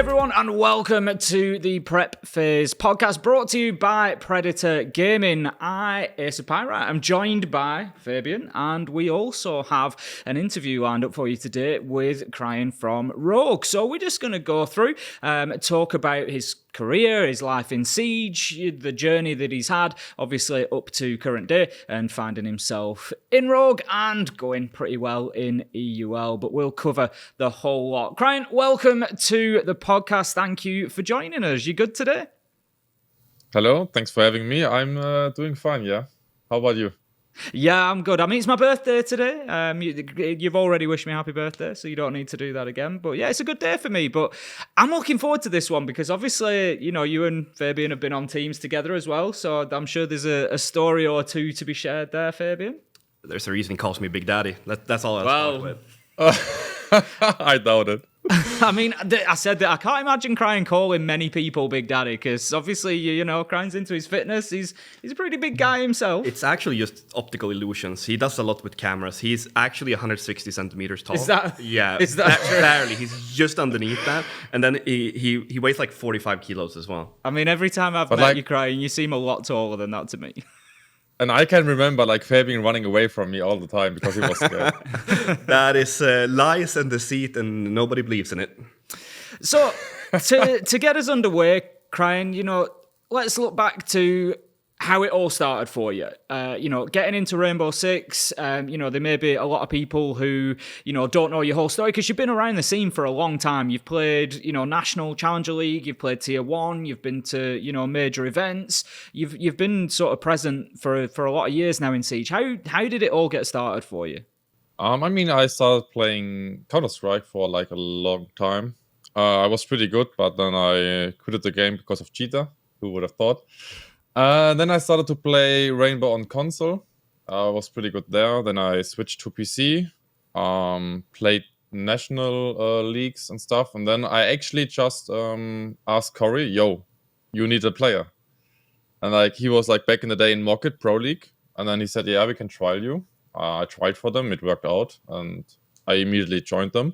everyone, and welcome to the Prep Phase podcast brought to you by Predator Gaming. I, Ace Fabian, am joined by Fabian, and we also have an interview lined up for you today with Cryn from Rogue. So we're just going to go through, talk about his career, his life in Siege, the journey that he's had, obviously up to current day, and finding himself in Rogue and going pretty well in EUL. But we'll cover the whole lot. Cryn, welcome to the podcast. Thank you for joining us. You good today? Hello, thanks for having me. I'm doing fine, yeah. How about you? Yeah, I'm good. I mean, it's my birthday today. You've already wished me happy birthday, so you don't need to do that again. But yeah, it's a good day for me. But I'm looking forward to this one because obviously, you know, you and Fabian have been on teams together as well. So I'm sure there's a story or two to be shared there, Fabian. There's a reason he calls me Big Daddy. That's all I'll start with. I doubt it. I mean, I said that I can't imagine Cryn calling many people Big Daddy because obviously, you know, Cryn's into his fitness. He's a pretty big guy himself. It's actually just optical illusions. He does a lot with cameras. He's actually 160 centimeters tall. Is that? Yeah. Is that true? Barely. He's just underneath that. And then he weighs like 45 kilos as well. I mean, every time I've met you, Cryn, you seem a lot taller than that to me. And I can remember like Fabian running away from me all the time because he was scared. That is lies and deceit, and nobody believes in it. So to get us underway, Cryn, you know, let's look back to how it all started for you. You know, getting into Rainbow Six. You know, there may be a lot of people who, you know, don't know your whole story because you've been around the scene for a long time. You've played, you know, National Challenger League. You've played Tier 1. You've been to, you know, major events. You've been sort of present for a lot of years now in Siege. How did it all get started for you? I mean, I started playing Counter-Strike for like a long time. I was pretty good, but then I quitted the game because of cheater. Who would have thought? Then I started to play Rainbow on console. I was pretty good there. Then I switched to PC, played national leagues and stuff. And then I actually just asked Corey, yo, you need a player. And like he was like back in the day in Mocket Pro League. And then he said, yeah, we can trial you. I tried for them. It worked out. And I immediately joined them.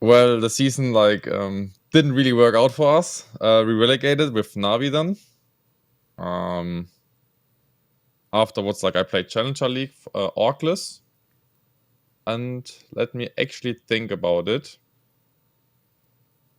Well, the season didn't really work out for us. We relegated with Navi then. Afterwards, I played Challenger League, Orkless. And let me actually think about it.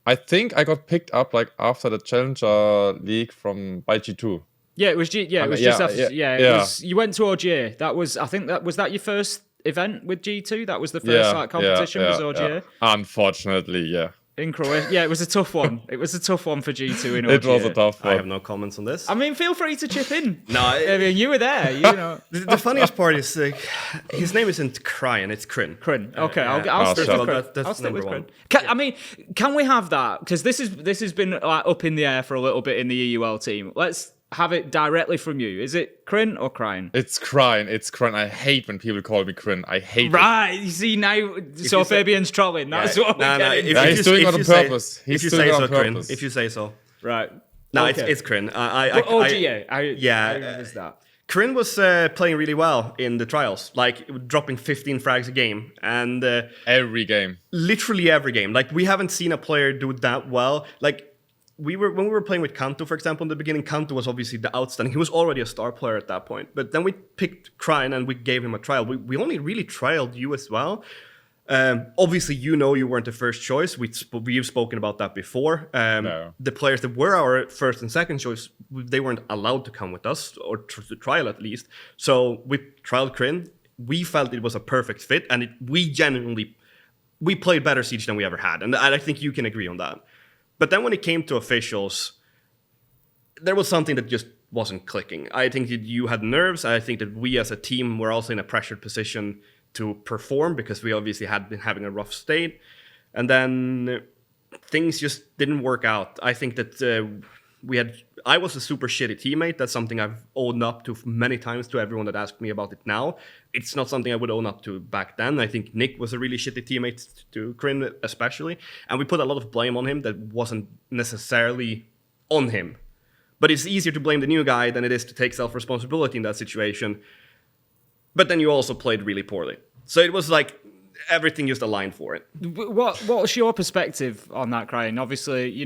I think I got picked up after the Challenger League by G2. Yeah, it was It was. You went to OGA. Was that your first event with G2? That was the first competition was OGA? Yeah. Unfortunately, yeah. In Croatia. Yeah, it was a tough one. It was a tough one for G2 in OGA. It was a tough one. I have no comments on this. I mean, feel free to chip in. No, I mean, you were there, you know. The funniest part is his name isn't Cryn, it's Cryn. Cryn. Okay, I'll stick with Cryn. That's I'll stick with number Cryn. one. I mean, can we have that? Because this has been up in the air for a little bit in the EUL team. Let's have it directly from you. Is it Cryn or Cryn? It's Cryn. I hate when people call me Cryn. I hate it. Right, you see now, so Fabian's trolling. That's what we're getting. He's doing it on purpose. If you say so, Cryn. If you say so. Right. No, okay. it's Cryn. OGA. How is that? Cryn was playing really well in the trials, dropping 15 frags a game. And every game. Literally every game. We haven't seen a player do that well. When we were playing with Kanto, for example, in the beginning, Kanto was obviously the outstanding. He was already a star player at that point. But then we picked Cryn and we gave him a trial. We only really trialed you as well. Obviously, you weren't the first choice. We've spoken about that before. No. The players that were our first and second choice, they weren't allowed to come with us, or to trial at least. So we trialed Cryn. We felt it was a perfect fit, and we played better Siege than we ever had. And I think you can agree on that. But then when it came to officials, there was something that just wasn't clicking. I think that you had nerves. I think that we as a team were also in a pressured position to perform because we obviously had been having a rough state. And then things just didn't work out. I think that I was a super shitty teammate. That's something I've owned up to many times to everyone that asked me about it now. It's not something I would own up to back then. I think Nick was a really shitty teammate to Cryn especially. And we put a lot of blame on him that wasn't necessarily on him. But it's easier to blame the new guy than it is to take self-responsibility in that situation. But then you also played really poorly. So it was everything just aligned for it. What's your perspective on that, Cryn? Obviously,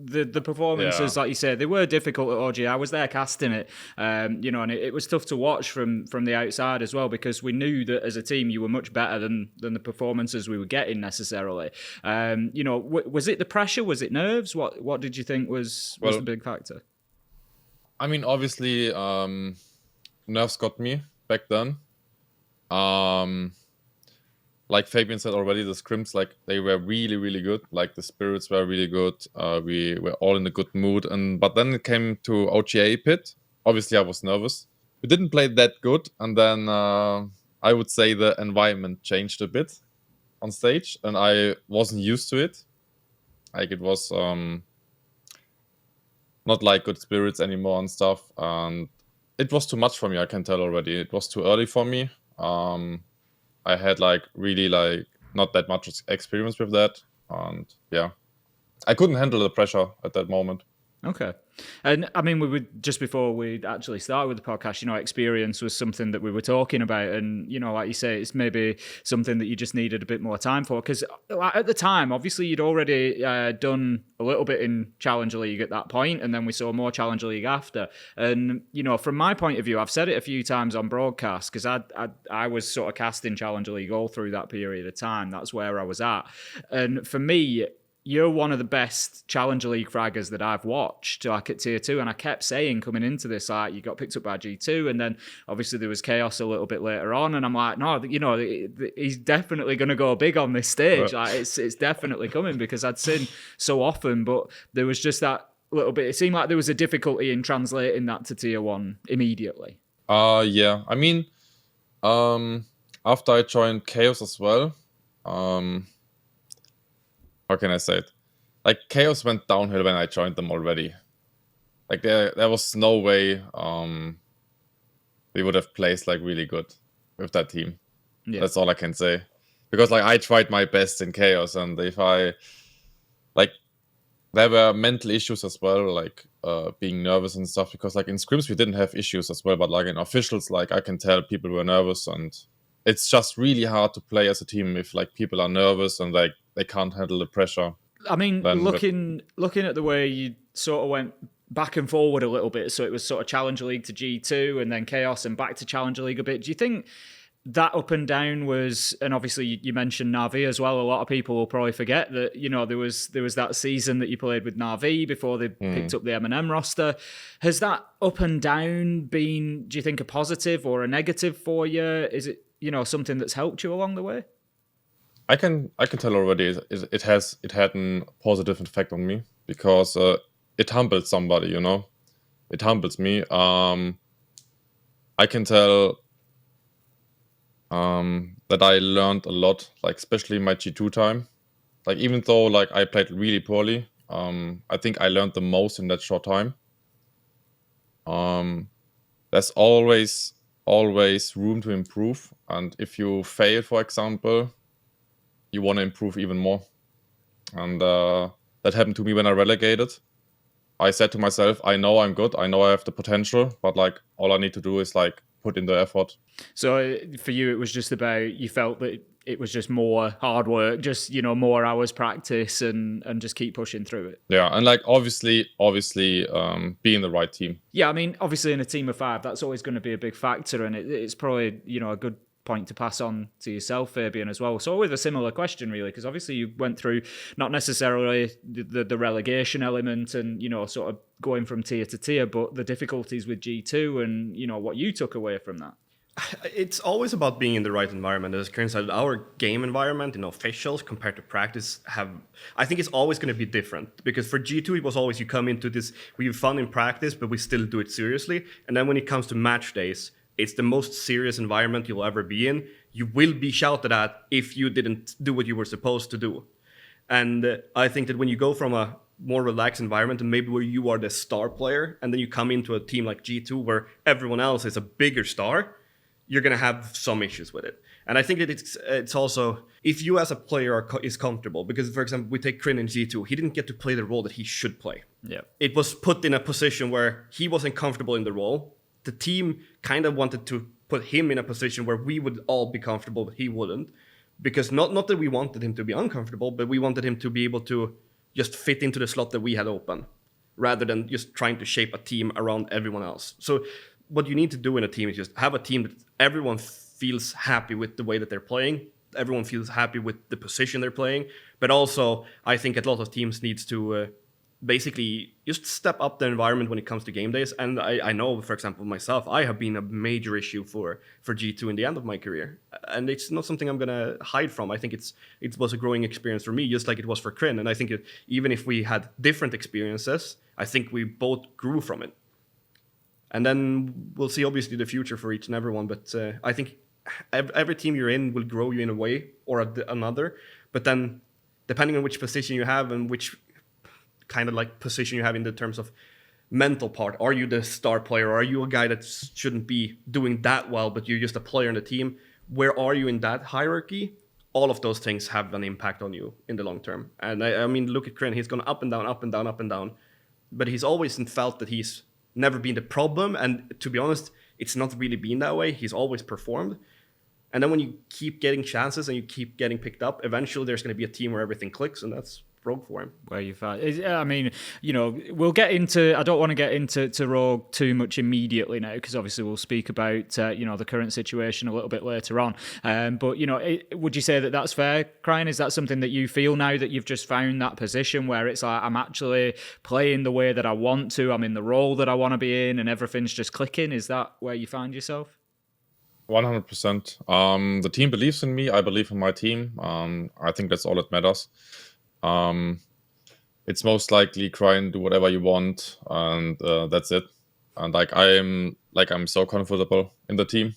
the performances, like you said, they were difficult at OG. I was there casting it, and it was tough to watch from the outside as well, because we knew that as a team you were much better than the performances we were getting necessarily. Was it the pressure? Was it nerves? What did you think was the big factor? I mean, obviously, nerves got me back then. Like Fabian said already, the scrims, like, they were really, really good. Like, the spirits were really good. We were all in a good mood. But then it came to OGA pit. Obviously, I was nervous. We didn't play that good. And then I would say the environment changed a bit on stage. And I wasn't used to it. Like, it was not like good spirits anymore and stuff. And it was too much for me, I can tell already. It was too early for me. I had really not that much experience with that, and yeah, I couldn't handle the pressure at that moment. Okay. And I mean, we were just before we actually started with the podcast, experience was something that we were talking about. And, like you say, it's maybe something that you just needed a bit more time for. Because at the time, obviously, you'd already done a little bit in Challenger League at that point, and then we saw more Challenger League after. And, from my point of view, I've said it a few times on broadcast, because I was sort of casting Challenger League all through that period of time. That's where I was at. And for me, you're one of the best Challenger League fraggers that I've watched, at Tier 2. And I kept saying coming into this, you got picked up by G2. And then obviously there was Chaos a little bit later on. And I'm like, no, he's definitely going to go big on this stage. Right. It's definitely coming, because I'd seen so often. But there was just that little bit. It seemed like there was a difficulty in translating that to Tier 1 immediately. Yeah. I mean, after I joined Chaos as well, how can I say it? Like, Chaos went downhill when I joined them already. Like, there was no way we would have placed really good with that team. Yeah. That's all I can say. Because I tried my best in Chaos, and if there were mental issues as well, being nervous and stuff. Because in scrims we didn't have issues as well, but in officials, I can tell people were nervous, and it's just really hard to play as a team if people are nervous and they can't handle the pressure. I mean, looking at the way you sort of went back and forward a little bit, so it was sort of Challenger League to G2 and then Chaos and back to Challenger League a bit. Do you think that up and down was, and obviously you mentioned Na'Vi as well, a lot of people will probably forget that, there was that season that you played with Na'Vi before they picked up the M&M roster. Has that up and down been, do you think, a positive or a negative for you? Is it, something that's helped you along the way? I can tell already it had a positive effect on me, because it humbled somebody, It humbles me. I can tell that I learned a lot, especially in my G2 time. Even though I played really poorly, I think I learned the most in that short time. There's always room to improve, and if you fail, for example, you want to improve even more. And that happened to me when I relegated. I said to myself, I know I'm good, I know I have the potential, but all I need to do is put in the effort. So for you, it was just about, you felt that it was just more hard work, just more hours practice, and just keep pushing through it. Yeah, and obviously be in the right team. Yeah, I mean, obviously in a team of 5, that's always going to be a big factor, and it's probably a good point to pass on to yourself, Fabian, as well. So with a similar question, really, because obviously you went through not necessarily the relegation element and sort of going from tier to tier, but the difficulties with G2 and what you took away from that. It's always about being in the right environment. As Cryn said, our game environment, officials compared to practice I think it's always going to be different. Because for G2, it was always, you come into this, we have fun in practice, but we still do it seriously. And then when it comes to match days, it's the most serious environment you'll ever be in. You will be shouted at if you didn't do what you were supposed to do. And I think that when you go from a more relaxed environment and maybe where you are the star player, and then you come into a team like G2 where everyone else is a bigger star, you're going to have some issues with it. And I think that it's also, if you as a player is comfortable, because for example, we take Cryn in G2, he didn't get to play the role that he should play. Yeah. It was put in a position where he wasn't comfortable in the role. The team kind of wanted to put him in a position where we would all be comfortable, but he wouldn't. because not that we wanted him to be uncomfortable, but we wanted him to be able to just fit into the slot that we had open, rather than just trying to shape a team around everyone else. So what you need to do in a team is just have a team that everyone feels happy with the way that they're playing. Everyone feels happy with the position they're playing. But also, I think a lot of teams needs to basically just step up the environment when it comes to game days. And I know, for example, myself, I have been a major issue for G2 in the end of my career. And it's not something I'm going to hide from. I think it was a growing experience for me, just like it was for Cryn. And I think even if we had different experiences, I think we both grew from it. And then we'll see, obviously, the future for each and everyone. But I think every team you're in will grow you in a way or another. But then, depending on which position you have and which kind of like position you have in the terms of mental part, are you the star player, or are you a guy that shouldn't be doing that well, but you're just a player in the team? Where are you in that hierarchy? All of those things have an impact on you in the long term. And I mean, look at Cryn. He's gone up and down, up and down, up and down. But he's always felt that he's never been the problem. And to be honest, it's not really been that way. He's always performed. And then when you keep getting chances and you keep getting picked up, eventually there's going to be a team where everything clicks, and that's Rogue for him. Where you find, I mean, you know, we'll get into. I don't want to get into Rogue too much immediately now, because obviously we'll speak about you know, the current situation a little bit later on. But you know, would you say that that's fair, Cryn? Is that something that you feel now that you've just found that position where it's like, I'm actually playing the way that I want to, I'm in the role that I want to be in, and everything's just clicking? Is that where you find yourself? 100%. The team believes in me. I believe in my team. I think that's all that matters. It's most likely Cryn, do whatever you want, and that's it. And I'm so comfortable in the team.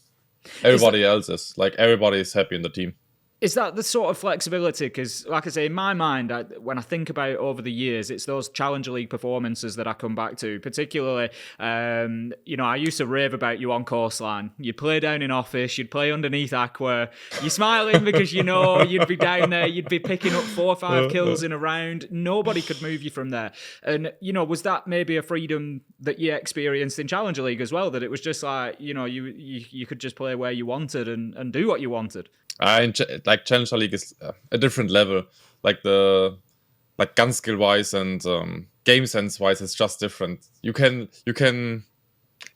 Everybody else is everybody is happy in the team. Is that the sort of flexibility? Because, like I say, in my mind, when I think about it over the years, it's those Challenger League performances that I come back to. Particularly, you know, I used to rave about you on coastline. You'd play down in office, you'd play underneath Aqua. You're smiling because you know you'd be down there, you'd be picking up 4 or 5 kills in a round. Nobody could move you from there. And, you know, was that maybe a freedom that you experienced in Challenger League as well? That it was just like, you know, you could just play where you wanted and do what you wanted? Challenger League is a different level. Gun skill wise and game sense wise, it's just different. You can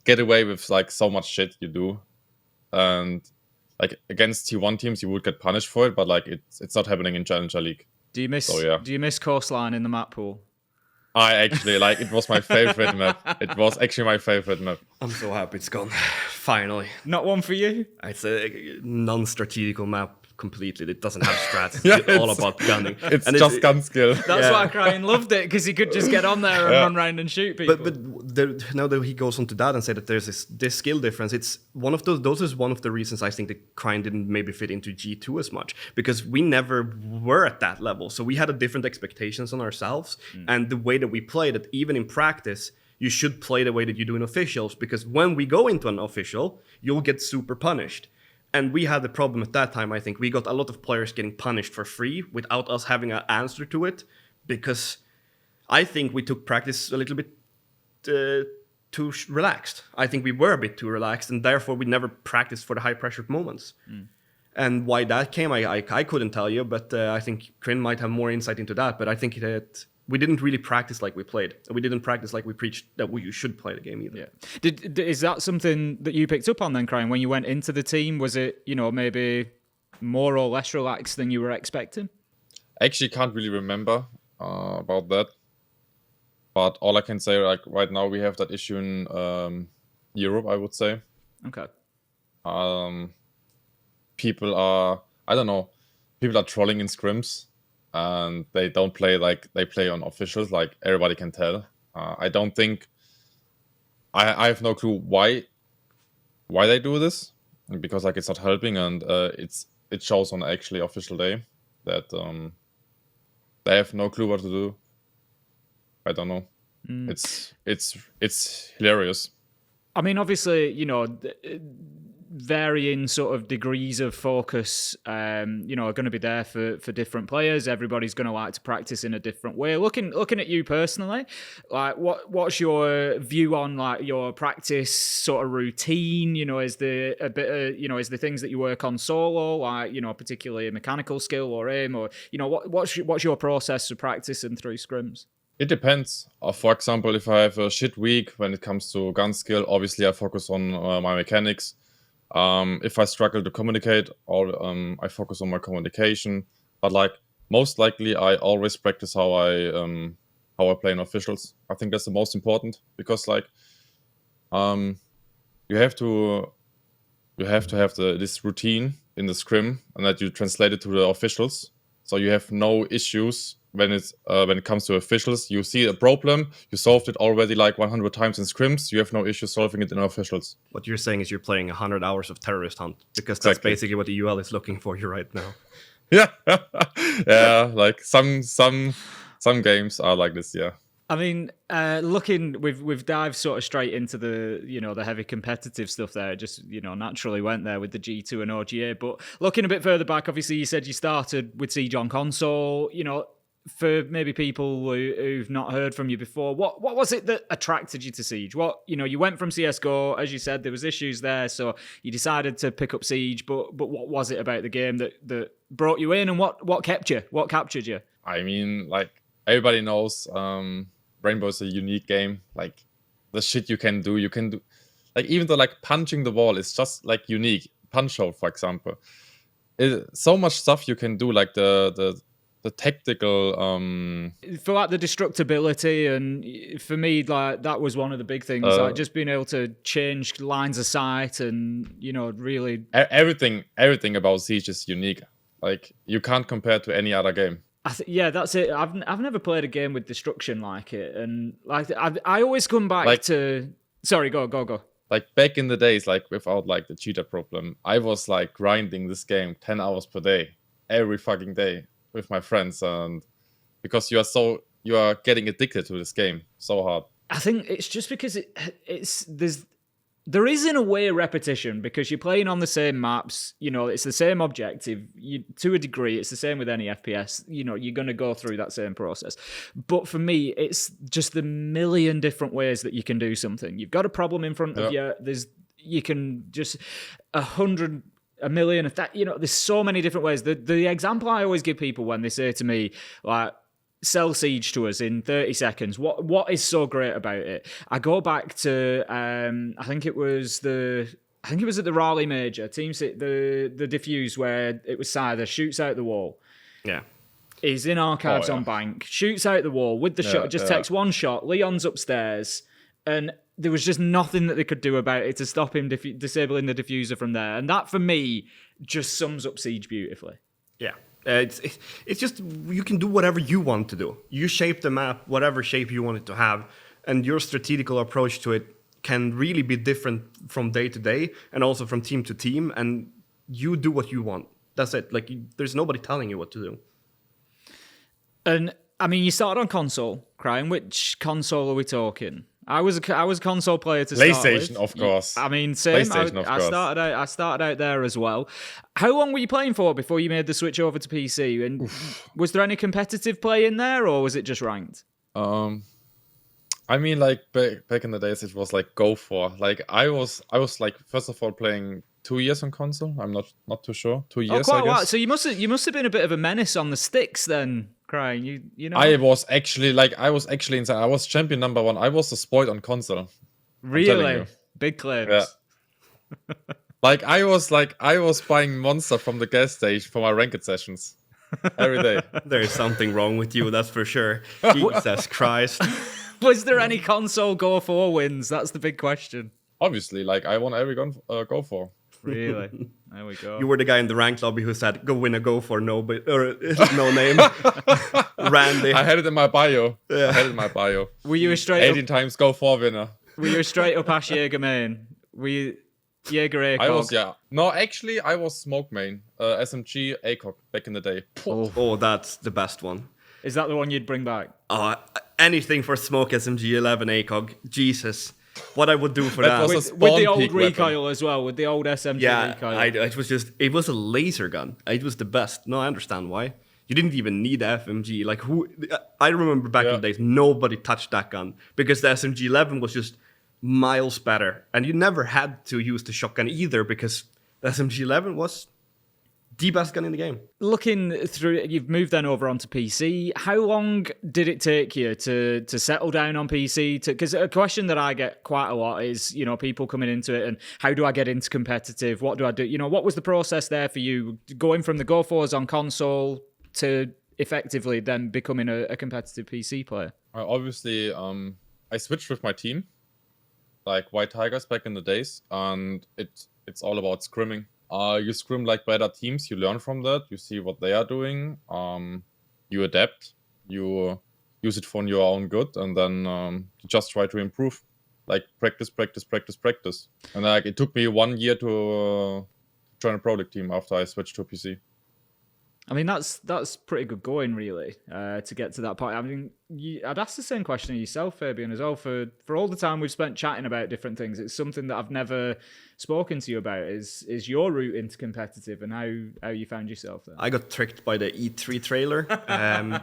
get away with so much shit you do, and against T1 teams you would get punished for it, but it's not happening in Challenger League. Do you miss coastline in the map pool? I actually it was my favorite map. It was actually my favorite map. I'm so happy it's gone. Finally. Not one for you? It's a non-strategical map completely. It doesn't have strats. It's all about gunning. It's just gun skill. That's why Cryn loved it, because he could just get on there and run around and shoot people. But now that he goes on to that and say that there's this skill difference, it's one of those is one of the reasons I think that Cryn didn't maybe fit into G2 as much, because we never were at that level. So we had a different expectations on ourselves, and the way that we played it, even in practice, you should play the way that you do in officials, because when we go into an official, you'll get super punished. And we had the problem at that time, I think. We got a lot of players getting punished for free without us having an answer to it, because I think we took practice a little bit too relaxed. I think we were a bit too relaxed, and therefore we never practiced for the high-pressure moments. And why that came, I couldn't tell you, but I think Cryn might have more insight into that. But I think that we didn't really practice like we played. We didn't practice like we preached that you should play the game either. Yeah. Is that something that you picked up on then, Cryn, when you went into the team? Was it, you know, maybe more or less relaxed than you were expecting? I actually can't really remember about that. But all I can say, right now, we have that issue in Europe, I would say. Okay. People are trolling in scrims. And they don't play like they play on officials, like everybody can tell. I don't think I have no clue why they do this, because it's not helping, and it shows on actually official day that they have no clue what to do. I don't know. It's hilarious. I mean, obviously, you know, varying sort of degrees of focus, are going to be there for different players. Everybody's going to like to practice in a different way. Looking at you personally, like what's your view on like your practice sort of routine? Is there a bit of, is the things that you work on solo, like, particularly a mechanical skill or aim, or, what's your process for practice and through scrims? It depends. For example, if I have a shit week when it comes to gun skill, obviously I focus on my mechanics. If I struggle to communicate, I focus on my communication. But like most likely, I always practice how I play in officials. I think that's the most important because like you have to have this routine in the scrim and that you translate it to the officials, so you have no issues. When it comes to officials, you see a problem, you solved it already like 100 times in scrims, you have no issue solving it in officials. What you're saying is you're playing 100 hours of terrorist hunt, because that's Exactly. basically what the EUL is looking for you right now. Yeah. Yeah, like some games are like this, yeah. I mean, we've dived sort of straight into the, the heavy competitive stuff there. It just, naturally went there with the G2 and OGA. But looking a bit further back, obviously you said you started with Siege on console. For maybe people who've not heard from you before, what was it that attracted you to Siege? You went from CSGO, as you said, there was issues there, so you decided to pick up Siege. But what was it about the game that brought you in, and what kept you? What captured you? I mean, like everybody knows, Rainbow is a unique game. Like the shit you can do, like even though like punching the wall is just like unique. Punch out, for example, so much stuff you can do, like the tactical for like the destructibility, and for me like that was one of the big things, like just being able to change lines of sight and really everything about Siege is unique. Like you can't compare to any other game. Yeah, that's it. I've never played a game with destruction like it, and like I always come back like, to. Sorry, go. Like back in the days, like without like the cheater problem, I was like grinding this game 10 hours per day, every fucking day with my friends, and because you are getting addicted to this game so hard. I think it's just because there is in a way repetition, because you're playing on the same maps, it's the same objective. To a degree, it's the same with any FPS. You're going to go through that same process. But for me, it's just the million different ways that you can do something. You've got a problem in front of you. You can just 100, a million, there's so many different ways. The example I always give people when they say to me, like, sell Siege to us in 30 seconds. What is so great about it? I go back to I think it was at the Raleigh Major, the defuse where it was Scyther shoots out the wall. Yeah. He's in archives on bank, shoots out the wall with the shot, just takes one shot. Leon's upstairs, and there was just nothing that they could do about it to stop him disabling the diffuser from there. And that, for me, just sums up Siege beautifully. Yeah. It's just, you can do whatever you want to do. You shape the map whatever shape you want it to have, and your strategical approach to it can really be different from day to day and also from team to team, and you do what you want. That's it. Like, there's nobody telling you what to do. And I mean, you started on console, Cryn. Which console are we talking? I was a console player to start with. PlayStation, of course. I mean, same. I started out there as well. How long were you playing for before you made the switch over to PC? And was there any competitive play in there, or was it just ranked? I mean, like back in the days, it was like go for. Like I was like, first of all, playing 2 years on console. I'm not too sure. 2 years. Oh, quite I guess. a while. So you must have been a bit of a menace on the sticks then, Cryn. You know. I was actually inside. I was champion number 1. I was a spoiled on console. Really? Big claims. Yeah. Like I was buying Monster from the gas station for my ranked sessions every day. There is something wrong with you, that's for sure. Jesus Christ. Was there any console go for wins? That's the big question. Obviously, like I won every go for. Really? There we go. You were the guy in the rank lobby who said, "Go win a go for no name." Randy. I had it in my bio. Yeah. I had it in my bio. Were you a straight 18 times go for winner? Were you a straight up Ash Jaeger main? Were you Jaeger ACOG? I was, yeah. No, actually, I was smoke main. SMG ACOG back in the day. Oh, that's the best one. Is that the one you'd bring back? Anything for smoke SMG 11 ACOG. Jesus. what I would do for That that. was a With the spawn old peak weapon. recoil as well, with the old SMG Yeah, recoil. it was a laser gun. It was the best. No, I understand why. You didn't even need FMG. Like I remember back in the days, nobody touched that gun because the SMG-11 was just miles better, and you never had to use the shotgun either because the SMG-11 was the best gun in the game. Looking through, you've moved then over onto PC. How long did it take you to settle down on PC? Because a question that I get quite a lot is, you know, people coming into it and how do I get into competitive? What do I do? You know, what was the process there for you going from the Go 4s on console to effectively then becoming a competitive PC player? Obviously, I switched with my team, like White Tigers back in the days, and it's all about scrimming. You scrim like better teams, you learn from that, you see what they are doing, you adapt, you use it for your own good, and then you just try to improve. Like practice. And like it took me 1 year to join a product team after I switched to PC. I mean, that's pretty good going, really, to get to that point. I mean, I'd ask the same question of yourself, Fabian, as well. For all the time we've spent chatting about different things, it's something that I've never spoken to you about. Is your route into competitive and how you found yourself there? I got tricked by the E3 trailer.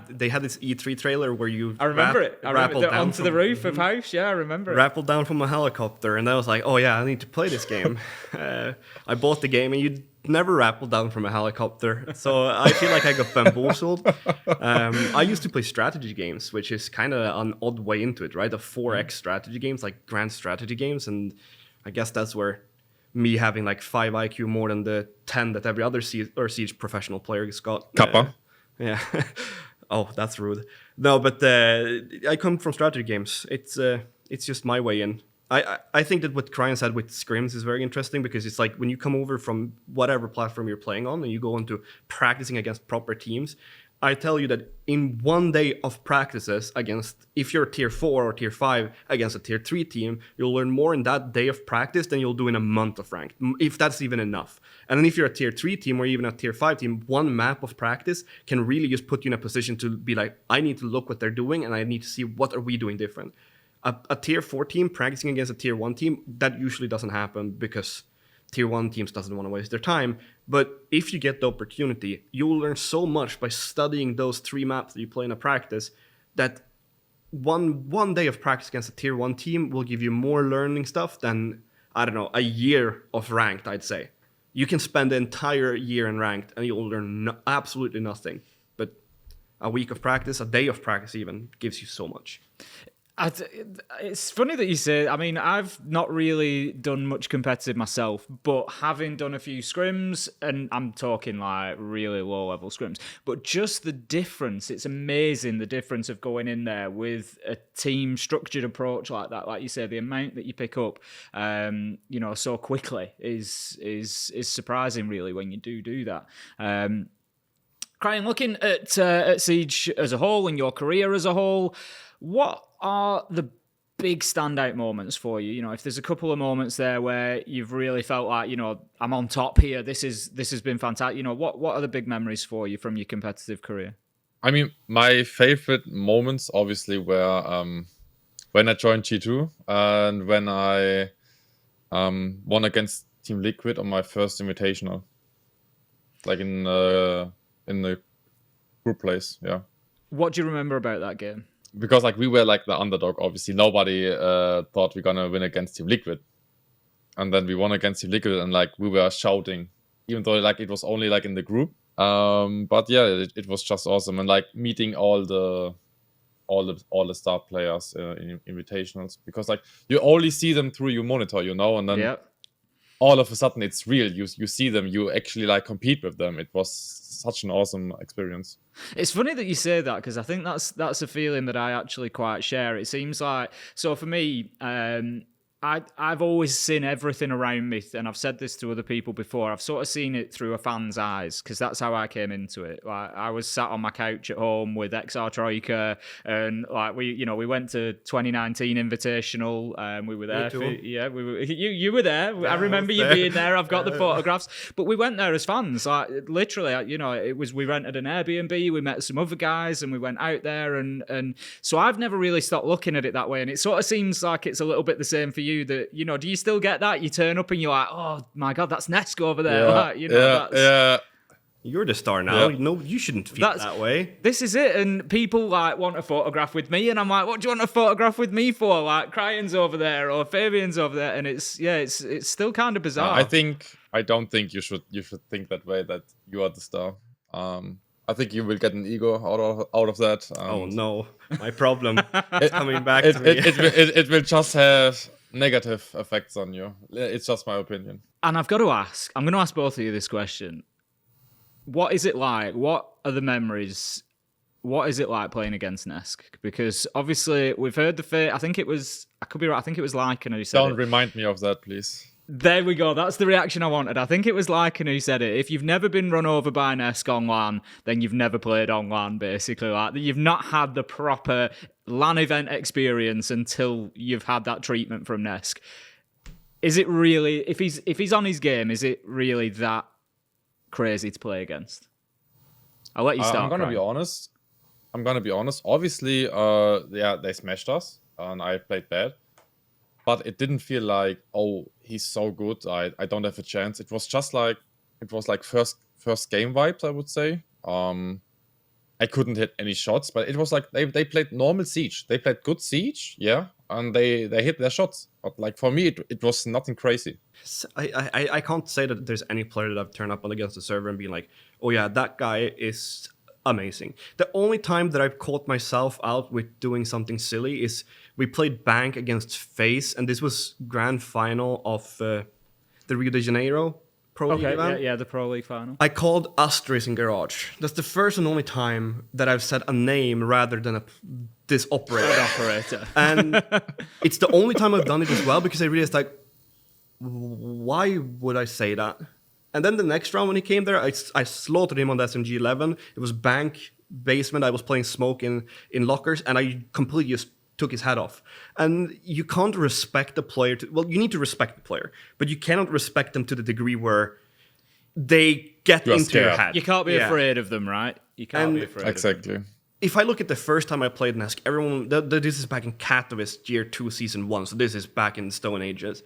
They had this E3 trailer where you I remember it. I remember it onto the roof of house. Yeah, I remember it. Rappelled down from a helicopter, and I was like, oh yeah, I need to play this game. I bought the game, and you never rappel down from a helicopter, so I feel like I got bamboozled. I used to play strategy games, which is kind of an odd way into it, right? The 4X strategy games, like grand strategy games, and I guess that's where me having like 5 IQ more than the 10 that every other Siege professional player has got. Kappa. Yeah. Oh, that's rude. No, but I come from strategy games. It's just my way in. I think that what Cryn said with scrims is very interesting because it's like when you come over from whatever platform you're playing on and you go into practicing against proper teams, I tell you that in 1 day of practices against, if you're tier 4 or tier 5 against a tier 3 team, you'll learn more in that day of practice than you'll do in a month of ranked, if that's even enough. And then if you're a tier 3 team or even a tier 5 team, one map of practice can really just put you in a position to be like, I need to look what they're doing and I need to see what are we doing different. A tier 4 team practicing against a tier 1 team, that usually doesn't happen because tier 1 teams doesn't want to waste their time. But if you get the opportunity, you'll learn so much by studying those 3 maps that you play in a practice that one day of practice against a tier 1 team will give you more learning stuff than, I don't know, a year of ranked, I'd say. You can spend the entire year in ranked and you'll learn absolutely nothing. But a week of practice, a day of practice even, gives you so much. It's funny that you say, I mean, I've not really done much competitive myself, but having done a few scrims, and I'm talking like really low level scrims, but just the difference, it's amazing the difference of going in there with a team structured approach like that. Like you say, the amount that you pick up, you know, so quickly is surprising really when you do that. Cryn, looking at Siege as a whole and your career as a whole, what are the big standout moments for you? You know, if there's a couple of moments there where you've really felt like, you know, I'm on top here, this has been fantastic. You know, what are the big memories for you from your competitive career? I mean, my favorite moments obviously were when I joined G2 and when I won against Team Liquid on my first invitational, like in the group place. Yeah. What do you remember about that game? Because like we were like the underdog, obviously nobody thought we're gonna win against Team Liquid, and then we won against Team Liquid, and like we were shouting, even though like it was only like in the group. But yeah, it was just awesome, and like meeting all the star players in invitationals, because like you only see them through your monitor, you know, and then all of a sudden it's real. You see them, you actually like compete with them. It was such an awesome experience. It's funny that you say that because I think that's a feeling that I actually quite share. It seems like, so for me, I I've always seen everything around me, and I've said this to other people before. I've sort of seen it through a fan's eyes because that's how I came into it. Like I was sat on my couch at home with XR Troika, and like we went to 2019 Invitational. We were there. You were there. Yeah, I remember you there. being there. I've got the photographs. But we went there as fans. Like literally, we rented an Airbnb. We met some other guys, and we went out there, and so I've never really stopped looking at it that way. And it sort of seems like it's a little bit the same for you. That do you still get that? You turn up and you're like, oh my god, that's Ness over there. Yeah. You're the star now. Yeah. No, you shouldn't feel that way. This is it. And people like want a photograph with me, and I'm like, what do you want a photograph with me for? Like Cryn's over there or Fabian's over there, and it's still kind of bizarre. I don't think you should think that way, that you are the star. I think you will get an ego out of that. Oh no, my problem is coming back to me. It will just have negative effects on you. It's just my opinion. And I'm going to ask both of you this question. What is it like? What are the memories? What is it like playing against Ness? Because obviously we've heard I think it was, I could be right, I think it was Lycan who said Don't remind me of that, please. There we go. That's the reaction I wanted. I think it was Lycan who said it. If you've never been run over by Ness on LAN, then you've never played on LAN, basically. Like you've not had the proper LAN event experience until you've had that treatment from Ness. Is it really, if he's on his game, is it really that crazy to play against? I'll let you start. I'm gonna be honest. Obviously, they smashed us, and I played bad. But it didn't feel like, oh, he's so good, I don't have a chance. It was just like, first game vibes, I would say. I couldn't hit any shots, but it was like they played normal Siege. They played good Siege, yeah, and they hit their shots. But like for me, it was nothing crazy. I can't say that there's any player that I've turned up on against the server and been like, oh yeah, that guy is amazing. The only time that I've caught myself out with doing something silly is we played Bank against FaZe, and this was grand final of the Rio de Janeiro Pro League event. Yeah, the Pro League final. I called Asterisk in Garage. That's the first and only time that I've said a name rather than this operator. And it's the only time I've done it as well, because I realized, like, why would I say that? And then the next round when he came there, I slaughtered him on the SMG 11. It was Bank, basement. I was playing Smoke in lockers, and I completely just took his head off. And you can't respect the player. You need to respect the player, but you cannot respect them to the degree where they get into your head. You can't be afraid of them, right? You can't be afraid exactly. of them. If I look at the first time I played Ness, everyone, this is back in Katowice Year 2 Season 1, so this is back in Stone Ages.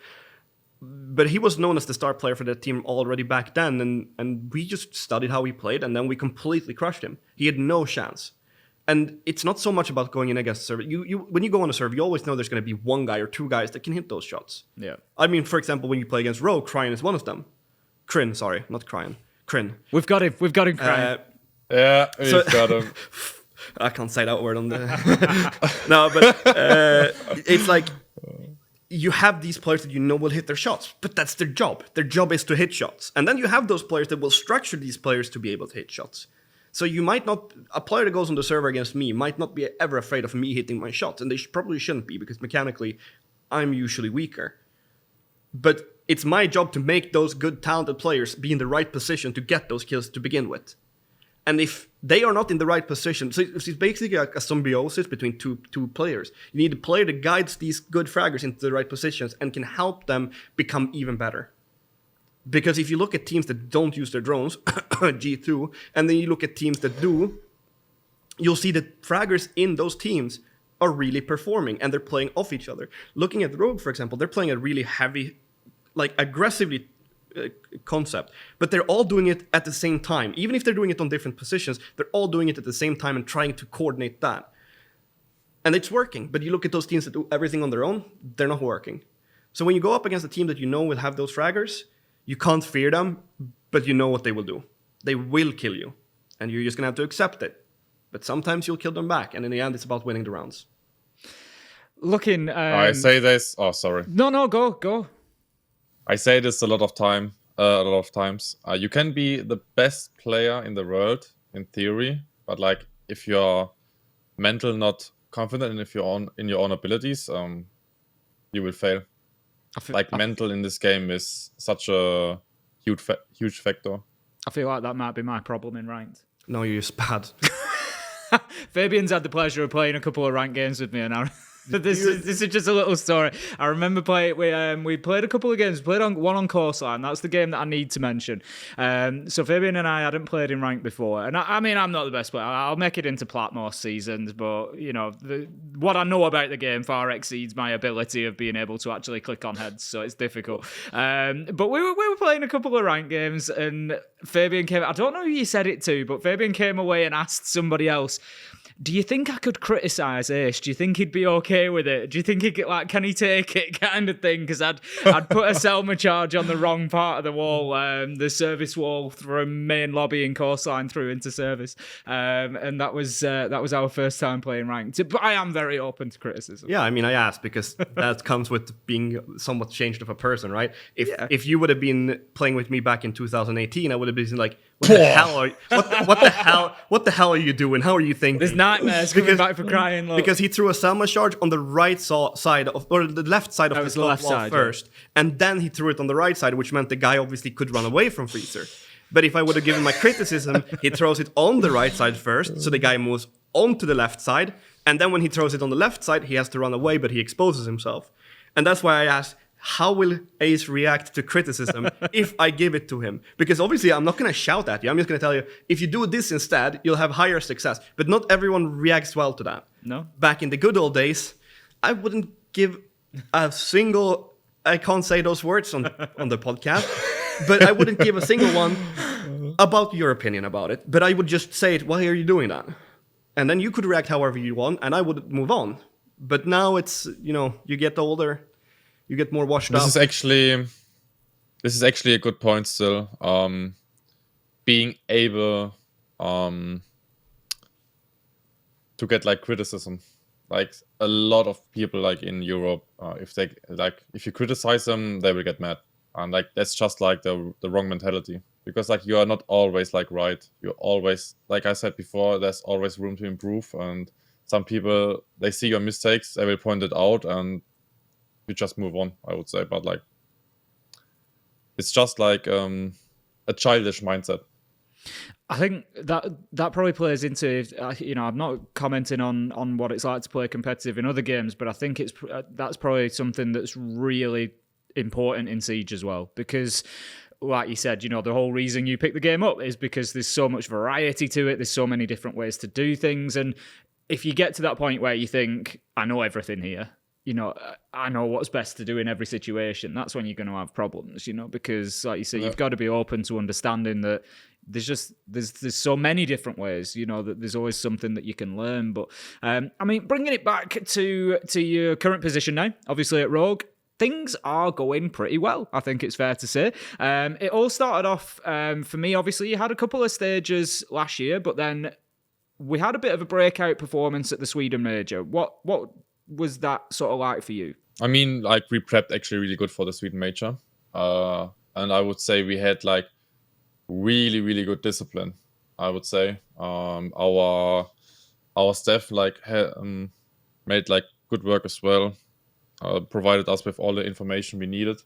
But he was known as the star player for that team already back then, and we just studied how he played, and then we completely crushed him. He had no chance. And it's not so much about going in against a server. When you go on a server, you always know there's going to be one guy or two guys that can hit those shots. Yeah. I mean, for example, when you play against Rogue, Cryn is one of them. Cryn, sorry, not Cryn. Cryn. We've got him, Cryn. Yeah, we've got him. I can't say that word on the... No, but it's like... You have these players that you know will hit their shots, but that's their job. Their job is to hit shots. And then you have those players that will structure these players to be able to hit shots. So you might not... A player that goes on the server against me might not be ever afraid of me hitting my shots, and they probably shouldn't be, because mechanically, I'm usually weaker. But it's my job to make those good, talented players be in the right position to get those kills to begin with. And if they are not in the right position, so it's basically like a symbiosis between two players. You need a player that guides these good fraggers into the right positions and can help them become even better. Because if you look at teams that don't use their drones, G2, and then you look at teams that do, you'll see that fraggers in those teams are really performing, and they're playing off each other. Looking at Rogue, for example, they're playing a really heavy, like aggressively concept, but they're all doing it at the same time. Even if they're doing it on different positions, they're all doing it at the same time and trying to coordinate that. And it's working. But you look at those teams that do everything on their own, they're not working. So when you go up against a team that you know will have those fraggers, you can't fear them, but you know what they will do. They will kill you, and you're just gonna have to accept it. But sometimes you'll kill them back, and in the end, it's about winning the rounds. Looking, I say this. Oh, sorry. No, go. I say this a lot of times. You can be the best player in the world in theory, but like if you're mental not confident and if you're in your own abilities, you will fail. like mental in this game is such a huge factor. I feel like that might be my problem in ranked. No, you're just bad. Fabian's had the pleasure of playing a couple of ranked games with me, and this is just a little story. I remember we played a couple of games. We played one on Coastline. That's the game that I need to mention. So Fabian and I hadn't played in ranked before, and I mean I'm not the best player. I'll make it into plat most seasons, but you know what I know about the game far exceeds my ability of being able to actually click on heads, so it's difficult. But we were playing a couple of ranked games, and Fabian came. I don't know who you said it to, but Fabian came away and asked somebody else, do you think I could criticise Ace? Do you think he'd be okay with it? Do you think he'd get like, can he take it kind of thing? Because I'd put a Selma charge on the wrong part of the wall, the service wall from main lobby and Coastline through into service, and that was our first time playing ranked. But I am very open to criticism. Yeah, I mean, I asked because that comes with being somewhat changed of a person, right? If you would have been playing with me back in 2018, I would have been like, what the hell are you doing? How are you thinking? There's nightmares coming back for crying. Look. Because he threw a Selma charge on the right side of, or the left side of the top wall first, and then he threw it on the right side, which meant the guy obviously could run away from Freezer. But if I would have given my criticism, he throws it on the right side first, so the guy moves onto the left side, and then when he throws it on the left side, he has to run away, but he exposes himself. And that's why I asked, how will Ace react to criticism if I give it to him? Because obviously I'm not going to shout at you. I'm just going to tell you, if you do this instead, you'll have higher success. But not everyone reacts well to that. No. Back in the good old days, I wouldn't give a single... I can't say those words on the podcast, but I wouldn't give a single one about your opinion about it. But I would just say it, why are you doing that? And then you could react however you want, and I would move on. But now it's, you get older... You get more washed up. This is actually a good point still. Being able to get like criticism. Like a lot of people like in Europe, if you criticize them, they will get mad. And like that's just like the wrong mentality. Because like you are not always like right. You're always, like I said before, there's always room to improve. And some people, they see your mistakes, they will point it out, and you just move on, I would say. But like it's just like a childish mindset. I think that probably plays into, I'm not commenting on what it's like to play competitive in other games, but I think that's probably something that's really important in Siege as well, because like you said, the whole reason you pick the game up is because there's so much variety to it, there's so many different ways to do things, and if you get to that point where you think, I know everything here, I know what's best to do in every situation, that's when you're going to have problems, because like you say, you've got to be open to understanding that there's so many different ways, that there's always something that you can learn. But I mean, bringing it back to your current position now, obviously at Rogue, things are going pretty well, I think it's fair to say. It all started off, for me, obviously, you had a couple of stages last year, but then we had a bit of a breakout performance at the Sweden Major. What was that sort of like for you? I mean, like we prepped actually really good for the Sweden Major. And I would say we had like really, really good discipline, I would say. Our staff like made like good work as well. Provided us with all the information we needed.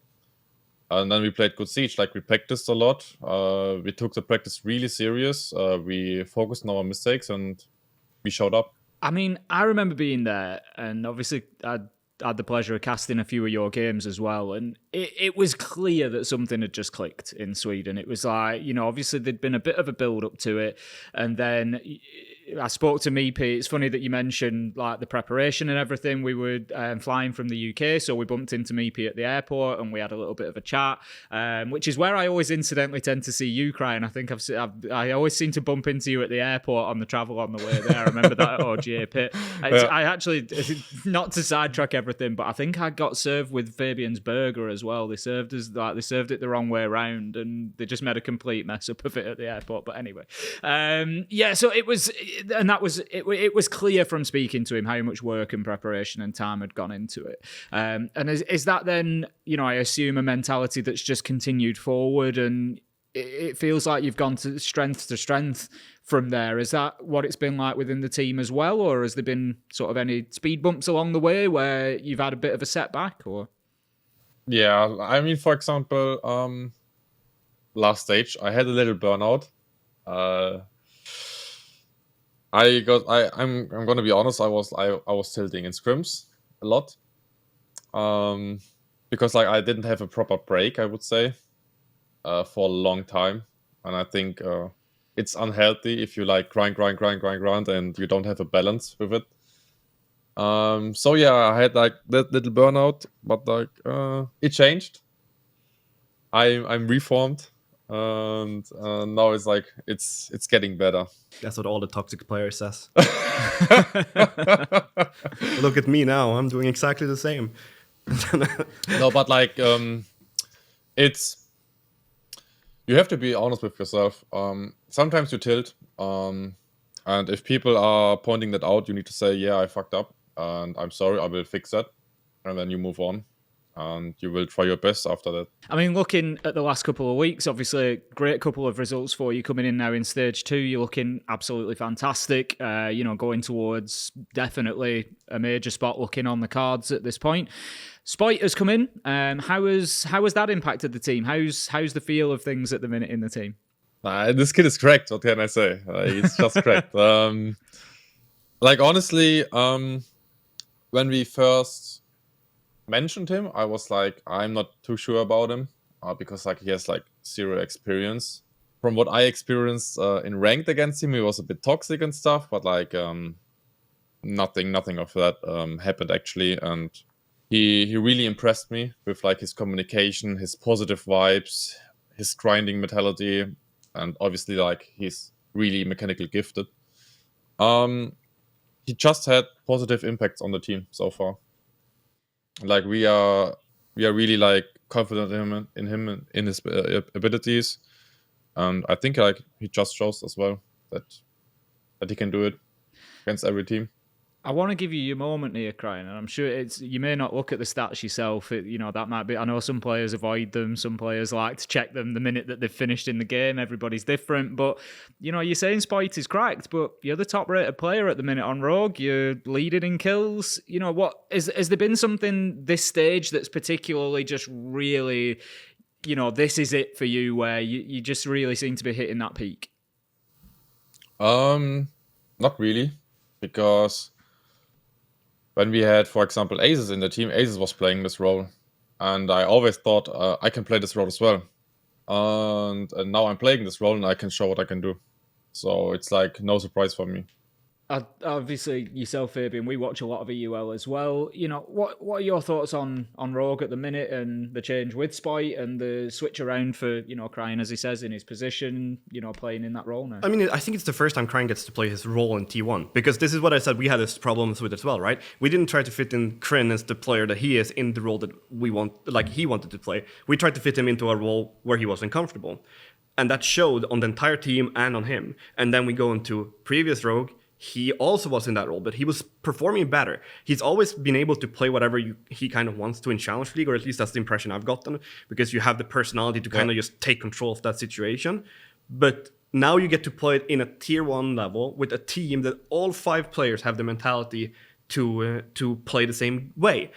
And then we played good Siege. Like we practiced a lot. We took the practice really serious. We focused on our mistakes and we showed up. I mean, I remember being there, and obviously I had the pleasure of casting a few of your games as well, and it was clear that something had just clicked in Sweden. It was like, obviously there'd been a bit of a build-up to it, and then I spoke to Meepy. It's funny that you mentioned like the preparation and everything. We were flying from the UK, so we bumped into Meepy at the airport and we had a little bit of a chat, which is where I always incidentally tend to see you, Cryn. I think I always seem to bump into you at the airport on the travel on the way there. I remember that at OGA Pit. I actually, not to sidetrack everything, but I think I got served with Fabian's burger as well. They served it the wrong way around, and they just made a complete mess up of it at the airport. But anyway, so it was. And that was it was clear from speaking to him how much work and preparation and time had gone into it. And is that then, I assume a mentality that's just continued forward, and it feels like you've gone to strength from there. Is that what it's been like within the team as well, or has there been sort of any speed bumps along the way where you've had a bit of a setback? Or Yeah, I mean, for example, last stage, I had a little burnout. I'm gonna be honest. I was tilting in scrims a lot, because like I didn't have a proper break, I would say, for a long time, and I think it's unhealthy if you like grind, and you don't have a balance with it. So yeah, I had like that little burnout, but like it changed. I'm reformed, and now it's like it's getting better. That's what all the toxic players says. Look at me now. I'm doing exactly the same. No, but like it's you have to be honest with yourself. Sometimes you tilt, and if people are pointing that out, you need to say, "Yeah, I fucked up, and I'm sorry. I will fix that," and then you move on, and you will try your best after that. I mean, looking at the last couple of weeks, obviously, great couple of results for you coming in now in stage 2. You're looking absolutely fantastic. Going towards definitely a major spot looking on the cards at this point. Spite has come in. How has that impacted the team? How's the feel of things at the minute in the team? This kid is cracked. What can I say? He's just cracked. Like honestly, when we first mentioned him, I was like, I'm not too sure about him because like he has like 0 experience. From what I experienced in ranked against him, he was a bit toxic and stuff, but like nothing of that happened actually, and he really impressed me with like his communication, his positive vibes, his grinding mentality, and obviously like he's really mechanical gifted. He just had positive impacts on the team so far. Like we are really like confident in him and in his abilities, and I think like he just shows as well that he can do it against every team. I want to give you your moment here, Cryn, and I'm sure you may not look at the stats yourself. That might be. I know some players avoid them. Some players like to check them the minute that they've finished in the game. Everybody's different, but you're saying Spite is cracked, but you're the top-rated player at the minute on Rogue. You're leading in kills. What has there been something this stage that's particularly just really, this is it for you, where you just really seem to be hitting that peak? Not really, because when we had, for example, Aces in the team, Aces was playing this role, and I always thought I can play this role as well. And now I'm playing this role, and I can show what I can do. So it's like no surprise for me. Obviously, yourself, Fabian, we watch a lot of EUL as well. What are your thoughts on Rogue at the minute and the change with Spite and the switch around for, Cryn, as he says, in his position, playing in that role now? I mean, I think it's the first time Cryn gets to play his role in T1, because this is what I said we had this problems with as well, right? We didn't try to fit in Cryn as the player that he is in the role that we want, like he wanted to play. We tried to fit him into a role where he wasn't comfortable. And that showed on the entire team and on him. And then we go into previous Rogue. He also was in that role, but he was performing better. He's always been able to play whatever he kind of wants to in Challenge League, or at least that's the impression I've gotten, because you have the personality to kind of just take control of that situation. But now you get to play it in a tier 1 level with a team that all 5 players have the mentality to play the same way.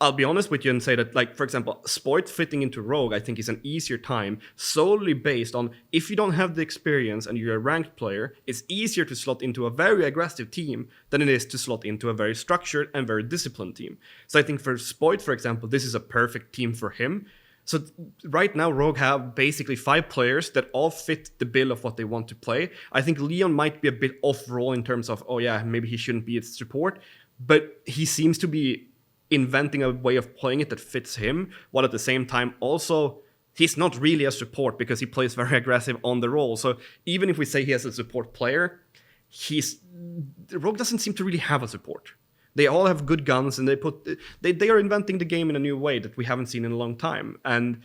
I'll be honest with you and say that, like, for example, Sport fitting into Rogue, I think is an easier time, solely based on if you don't have the experience and you're a ranked player, it's easier to slot into a very aggressive team than it is to slot into a very structured and very disciplined team. So I think for Sport, for example, this is a perfect team for him. So right now, Rogue have basically 5 players that all fit the bill of what they want to play. I think Leon might be a bit off role in terms of, maybe he shouldn't be its support, but he seems to be inventing a way of playing it that fits him, while at the same time also he's not really a support because he plays very aggressive on the role. So even if we say he has a support player, Rogue doesn't seem to really have a support. They all have good guns, and they are inventing the game in a new way that we haven't seen in a long time. And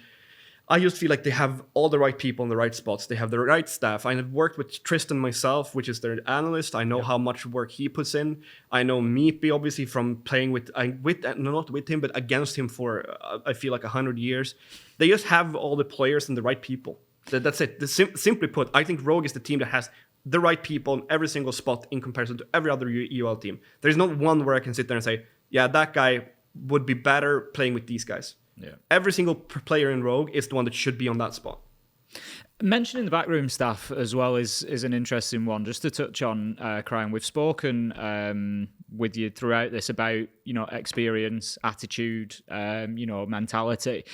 I just feel like they have all the right people in the right spots. They have the right staff. I have worked with Tristan myself, which is their analyst. I know how much work he puts in. I know Meepy, obviously, from playing not with him, but against him for, I feel like 100 years. They just have all the players and the right people. That's it. Simply put, I think Rogue is the team that has the right people in every single spot in comparison to every other EUL team. There's not one where I can sit there and say, yeah, that guy would be better playing with these guys. Yeah. Every single player in Rogue is the one that should be on that spot. Mentioning the backroom staff as well is an interesting one. Just to touch on Cryn, we've spoken with you throughout this about experience, attitude, mentality.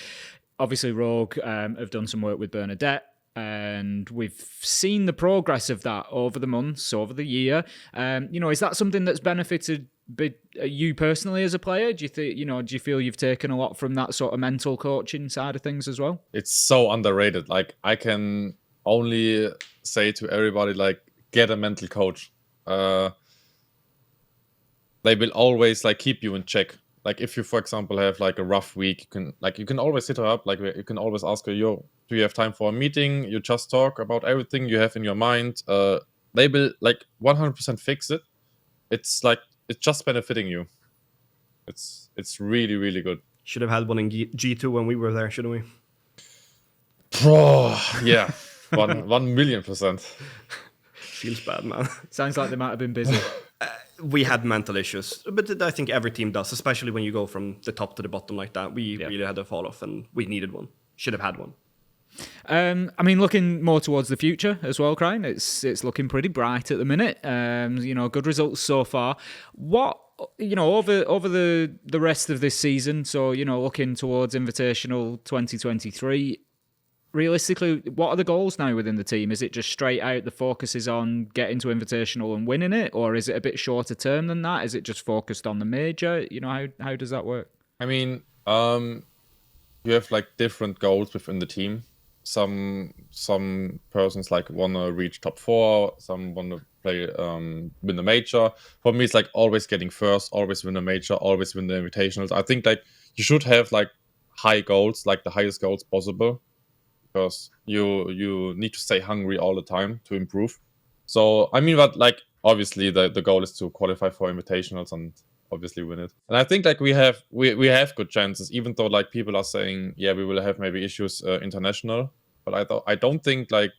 Obviously, Rogue have done some work with Bernadette, and we've seen the progress of that over the months, over the year. Is that something that's benefited you personally as a player? Do you think, do you feel you've taken a lot from that sort of mental coaching side of things as well? It's so underrated. Like, I can only say to everybody, like, get a mental coach. They will always like keep you in check. Like, if you, for example, have like a rough week, you can always hit her up. Like, you can always ask her, "Yo, do you have time for a meeting?" You just talk about everything you have in your mind. They will like 100% fix it. It's just benefiting you. It's really, really good. Should have had one in G2 when we were there, shouldn't we? Bro, yeah, 1,000,000%. Feels bad, man. Sounds like they might have been busy. We had mental issues, but I think every team does, especially when you go from the top to the bottom like that. We really had a fall off, and we needed one. Should have had one. Looking more towards the future as well, Cryn, it's looking pretty bright at the minute. Good results so far. What over the rest of this season? So looking towards Invitational 2023. Realistically, what are the goals now within the team? Is it just straight out the focus is on getting to Invitational and winning it, or is it a bit shorter term than that? Is it just focused on the major? How does that work? I mean, you have like different goals within the team. Some persons like wanna reach top 4, some wanna play win the major. For me, it's like always getting first, always win the major, always win the invitationals. I think like you should have like high goals, like the highest goals possible, because you need to stay hungry all the time to improve. So I mean, but like obviously the goal is to qualify for invitationals and obviously win it. And I think like we have good chances, even though like people are saying, yeah, we will have maybe issues international, but I don't think like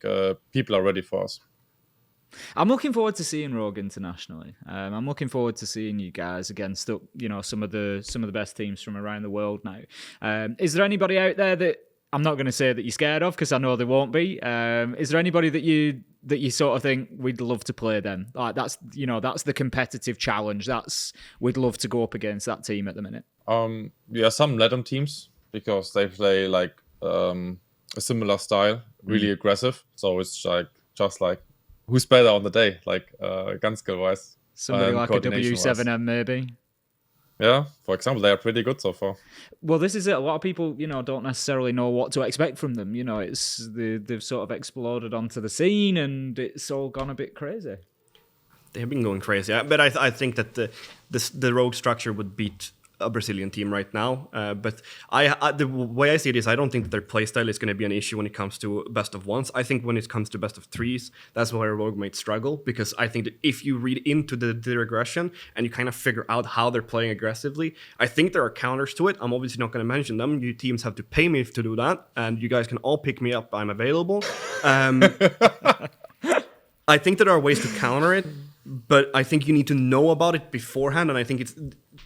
people are ready for us. I'm looking forward to seeing Rogue internationally. I'm looking forward to seeing you guys against some of the best teams from around the world now. Is there anybody out there that I'm not going to say that you're scared of, because I know there won't be? Is there anybody that you sort of think we'd love to play them? Like that's the competitive challenge. We'd love to go up against that team at the minute. Yeah, some LATAM teams, because they play like a similar style, really aggressive. So it's like just like who's better on the day, like gun skill wise. Somebody like a W7M maybe. Yeah, for example, they are pretty good so far. Well, this is it. A lot of people, don't necessarily know what to expect from them. They've sort of exploded onto the scene, and it's all gone a bit crazy. They've been going crazy, but I think that the Rogue structure would beat a Brazilian team right now. But the way I see it is, I don't think that their playstyle is going to be an issue when it comes to best of ones. I think when it comes to best of threes, that's where Rogue might struggle, because I think that if you read into their aggression and you kind of figure out how they're playing aggressively, I think there are counters to it. I'm obviously not going to mention them. You teams have to pay me to do that, and you guys can all pick me up. I'm available. I think there are ways to counter it, but I think you need to know about it beforehand, and I think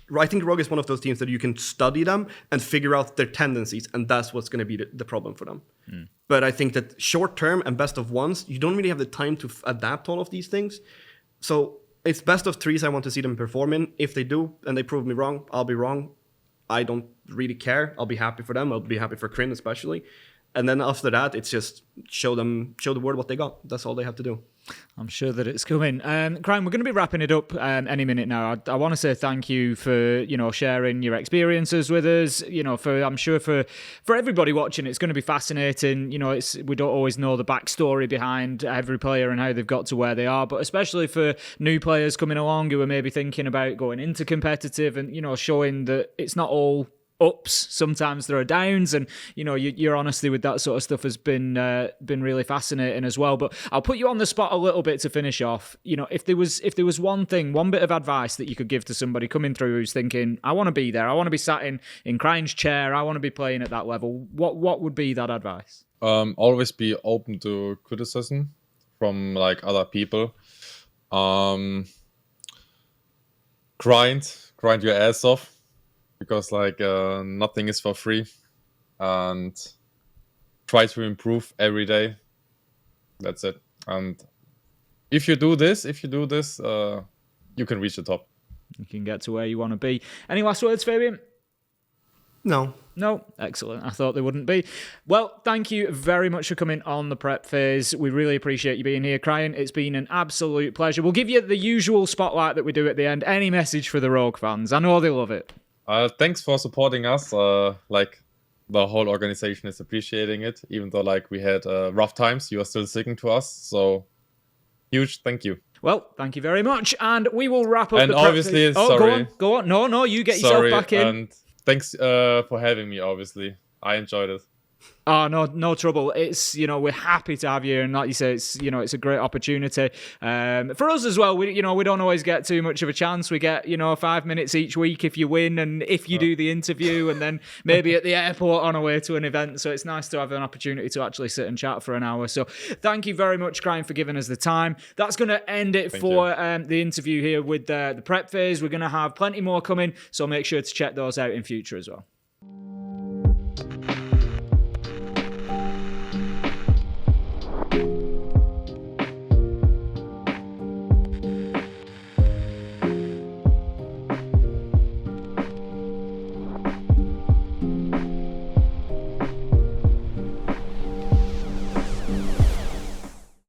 Rogue is one of those teams that you can study them and figure out their tendencies, and that's what's going to be the problem for them. But I think that short term and best of ones, you don't really have the time to adapt all of these things. So it's best of threes I want to see them perform in. If they do and they prove me wrong, I'll be wrong. I don't really care. I'll be happy for them. I'll be happy for Cryn especially. And then after that, it's just show the world what they got. That's all they have to do. I'm sure that it's coming. Cryn, we're going to be wrapping it up any minute now. I want to say thank you for sharing your experiences with us. I'm sure for everybody watching, it's going to be fascinating. We don't always know the backstory behind every player and how they've got to where they are, but especially for new players coming along who are maybe thinking about going into competitive, and showing that it's not all ups. Sometimes there are downs, and your honesty with that sort of stuff has been really fascinating as well. But I'll put you on the spot a little bit to finish off. If there was one bit of advice that you could give to somebody coming through who's thinking, I want to be there, I want to be sat in Cryn's chair, I want to be playing at that level, what would be that advice? Always be open to criticism from like other people. Grind your ass off, because like nothing is for free. and try to improve every day. That's it. And if you do this, you can reach the top. You can get to where you want to be. Any last words, Fabian? No. No? Excellent. I thought there wouldn't be. Well, thank you very much for coming on the prep phase. We really appreciate you being here, Cryn. It's been an absolute pleasure. We'll give you the usual spotlight that we do at the end. Any message for the Rogue fans? I know they love it. Thanks for supporting us. Like, the whole organization is appreciating it. Even though, like, we had rough times, you are still sticking to us. So, huge thank you. Well, thank you very much. And we will wrap up and the prep obviously, phase. Oh, sorry. Go on. No, you get yourself back in. And thanks for having me, obviously. I enjoyed it. Oh, no trouble. It's, we're happy to have you. And like you say, it's a great opportunity. For us as well, we don't always get too much of a chance. We get, 5 minutes each week if you win and if you do the interview and then maybe at the airport on our way to an event. So it's nice to have an opportunity to actually sit and chat for an hour. So thank you very much, Cryn, for giving us the time. That's going to end it for the interview here with the prep phase. We're going to have plenty more coming. So make sure to check those out in future as well.